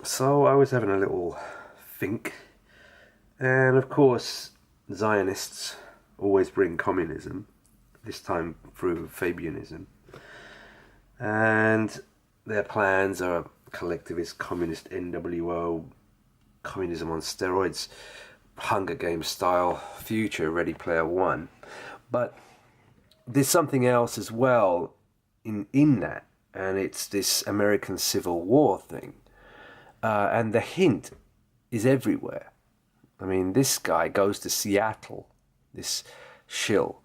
So I was having a little think, and of course, Zionists always bring communism, this time through Fabianism, and their plans are collectivist communist NWO, communism on steroids, Hunger Games style future, Ready Player One. But there's something else as well in that, and it's this American Civil War thing. And the hint is everywhere. I mean, this guy goes to Seattle, this shill,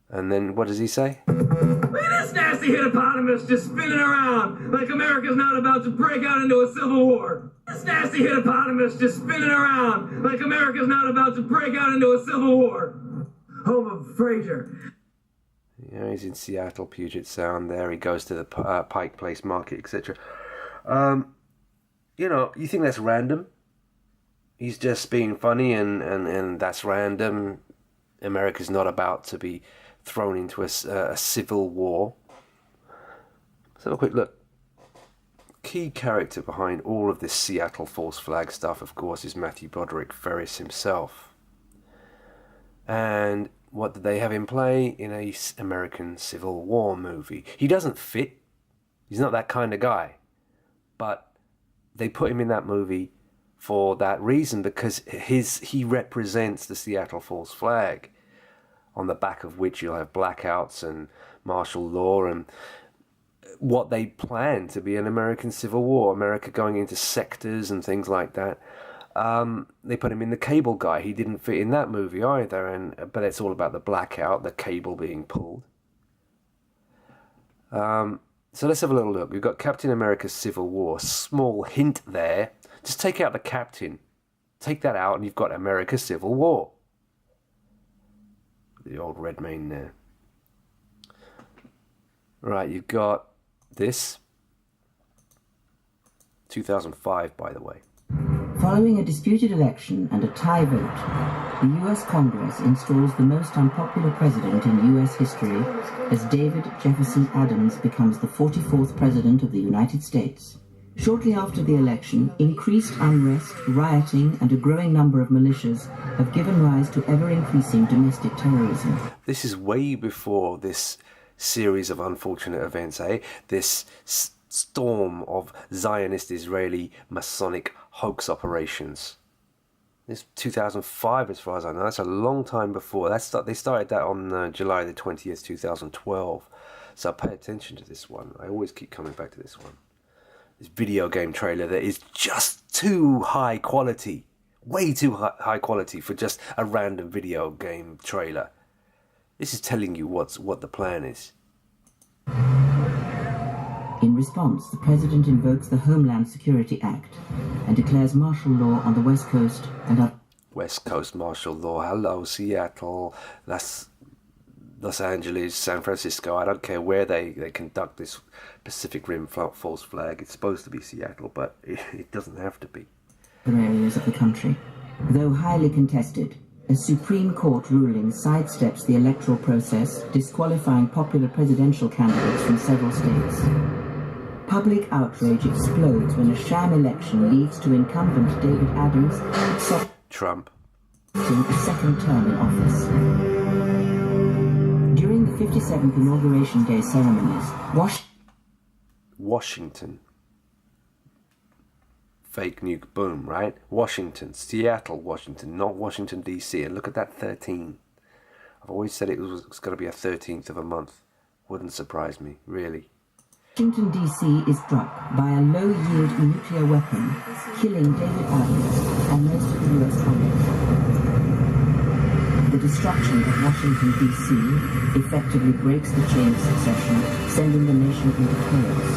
and then what does he say? Look at this nasty hippopotamus just spinning around like America's not about to break out into a civil war. This nasty hippopotamus just spinning around like America's not about to break out into a civil war. Home of Frazier. You know, he's in Seattle, Puget Sound. There he goes to the Pike Place Market, etc. You know, you think that's random? He's just being funny, and that's random. America's not about to be thrown into a civil war. Let's have a quick look. Key character behind all of this Seattle false flag stuff, of course, is Matthew Broderick Ferris himself. And what did they have him play in a American Civil War movie? He doesn't fit. He's not that kind of guy. But they put him in that movie for that reason, because he represents the Seattle false flag, on the back of which you'll have blackouts and martial law and what they plan to be an American Civil War, America going into sectors and things like that. They put him in the cable guy. He didn't fit in that movie either, but it's all about the blackout, the cable being pulled. So let's have a little look. We've got Captain America's Civil War. Small hint there. Just take out the captain. Take that out and you've got America's Civil War. The old Redmayne there. Right, you've got this. 2005, by the way. Following a disputed election and a tie vote, the U.S. Congress installs the most unpopular president in U.S. history as David Jefferson Adams becomes the 44th President of the United States. Shortly after the election, increased unrest, rioting, and a growing number of militias have given rise to ever-increasing domestic terrorism. This is way before this series of unfortunate events, This storm of Zionist Israeli Masonic hoax operations. This 2005, as far as I know. That's a long time before. They started that on July the 20th, 2012. So pay attention to this one. I always keep coming back to this one. This video game trailer that is just too high quality. Way too high quality for just a random video game trailer. This is telling you what the plan is. In response, the President invokes the Homeland Security Act and declares martial law on the West Coast and West Coast martial law. Hello, Seattle. That's Los Angeles, San Francisco. I don't care where they conduct this Pacific Rim false flag. It's supposed to be Seattle, but it doesn't have to be. other areas of the country. Though highly contested, a Supreme Court ruling sidesteps the electoral process, disqualifying popular presidential candidates from several states. Public outrage explodes when a sham election leads to incumbent David Adams Trump accepting a second term in office. During the 57th Inauguration Day ceremonies, Washington. Fake nuke, boom, right? Washington, Seattle, Washington, not Washington, D.C. And look at that 13. I've always said it was going to be a 13th of a month. Wouldn't surprise me, really. Washington, D.C. is struck by a low-yield nuclear weapon, killing David Adams and most of the U.S. Congress. The destruction of Washington, D.C. effectively breaks the chain of succession, sending the nation into chaos.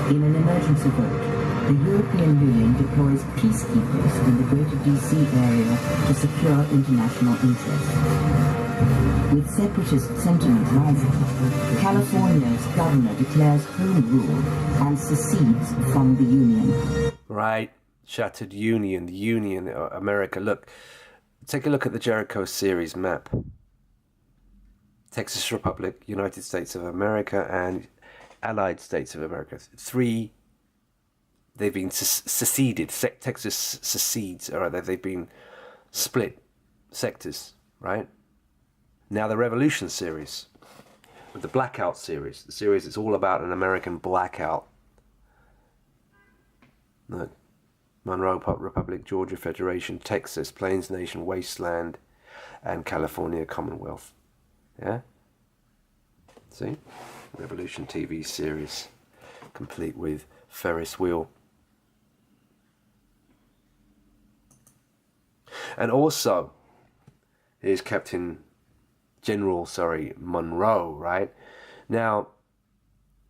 In an emergency vote, the European Union deploys peacekeepers in the greater D.C. area to secure international interests. With separatist sentiment rising, California's governor declares home rule and secedes from the Union. Right, shattered Union, the Union, America. Look, take a look at the Jericho series map. Texas Republic, United States of America, and Allied States of America. Three they've been seceded. Texas secedes, or they've been split sectors, right? Now the Revolution series, with the Blackout series, the series that's all about an American blackout. Look, Monroe Republic, Georgia Federation, Texas, Plains Nation, Wasteland, and California Commonwealth. Yeah? See? Revolution TV series, complete with Ferris wheel. And also, here's General Monroe, right? Now,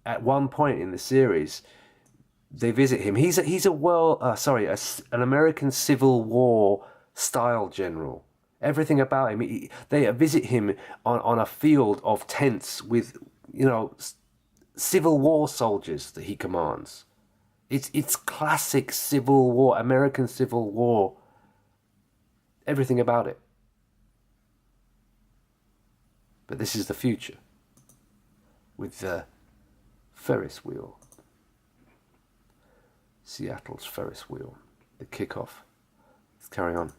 at one point in the series, they visit him. He's an American Civil War style general. Everything about him. They visit him on a field of tents with, Civil War soldiers that he commands. It's classic Civil War, American Civil War. Everything about it. But this is the future, with the Ferris wheel. Seattle's Ferris wheel. The kickoff. Let's carry on.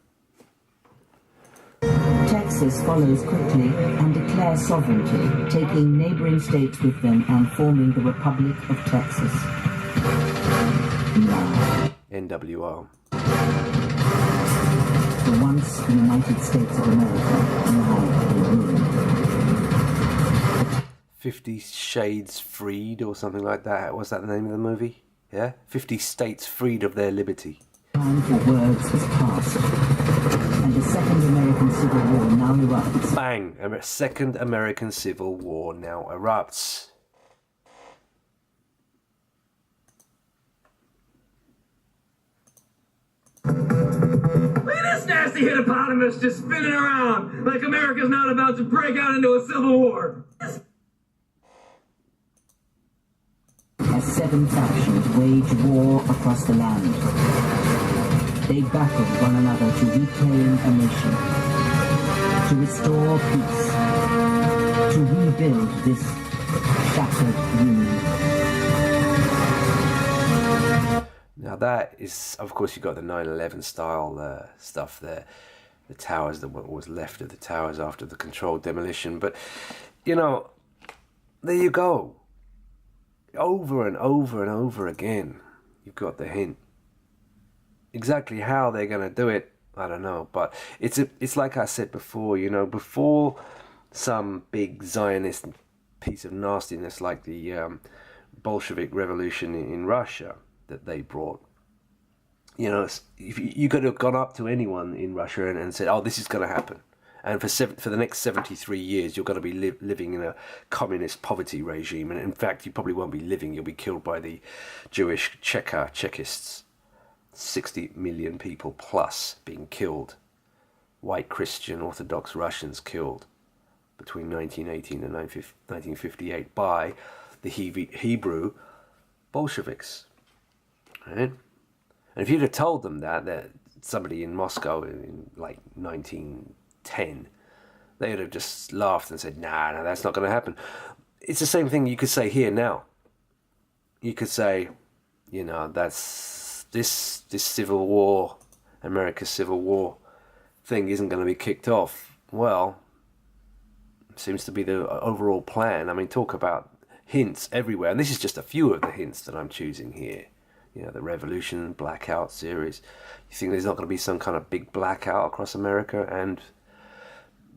Texas follows quickly and declares sovereignty, taking neighboring states with them and forming the Republic of Texas. Now, NWO. the once United States of America, now a ruin. 50 Shades Freed or something like that. Was that the name of the movie? Yeah? 50 states freed of their liberty. Time for words is past, and the Second American Civil War now erupts. Bang! Second American Civil War now erupts. Look at this nasty hippopotamus just spinning around like America's not about to break out into a civil war. As 7 factions wage war across the land. They battle one another to reclaim a nation, to restore peace, to rebuild this shattered union. Now that is, of course, you've got the 9/11 style stuff there. The towers, what was left of the towers after the controlled demolition. But, there you go. Over and over and over again, you've got the hint. Exactly how they're going to do it, I don't know. But it's like I said before, before some big Zionist piece of nastiness like the Bolshevik Revolution in Russia that they brought. If you could have gone up to anyone in Russia and said, "Oh, this is going to happen," and for the next 73 years, you're going to be living in a communist poverty regime, and in fact, you probably won't be living; you'll be killed by the Jewish Chekists. 60 million people plus being killed, white Christian Orthodox Russians killed between 1918 and 1958 by the Hebrew Bolsheviks. Right? And if you'd have told them that somebody in Moscow in like 1910, they would have just laughed and said, nah, that's not going to happen. It's the same thing you could say here now. You could say, that's this Civil War, America's Civil War thing isn't going to be kicked off. Well, seems to be the overall plan. I mean, talk about hints everywhere. And this is just a few of the hints that I'm choosing here. The Revolution, Blackout series. You think there's not going to be some kind of big blackout across America and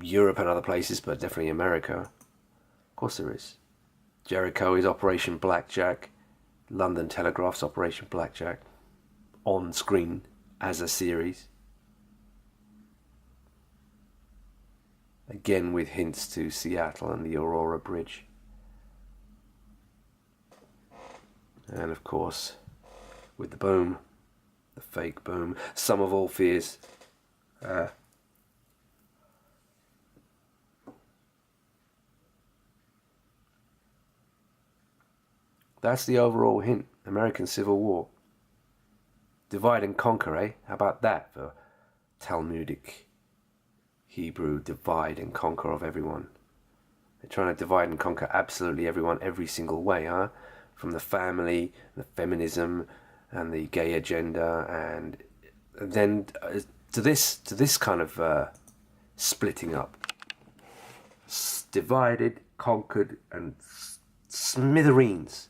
Europe and other places, but definitely America? Of course there is. Jericho is Operation Blackjack. London Telegraph's Operation Blackjack. On screen as a series. Again with hints to Seattle and the Aurora Bridge. And of course, with the boom, the fake boom, Sum of All Fears. That's the overall hint. American Civil War. Divide and conquer, eh? How about that for Talmudic Hebrew divide and conquer of everyone? They're trying to divide and conquer absolutely everyone every single way, huh? From the family, the feminism, and the gay agenda, and then to this kind of splitting up, divided, conquered, and smithereens.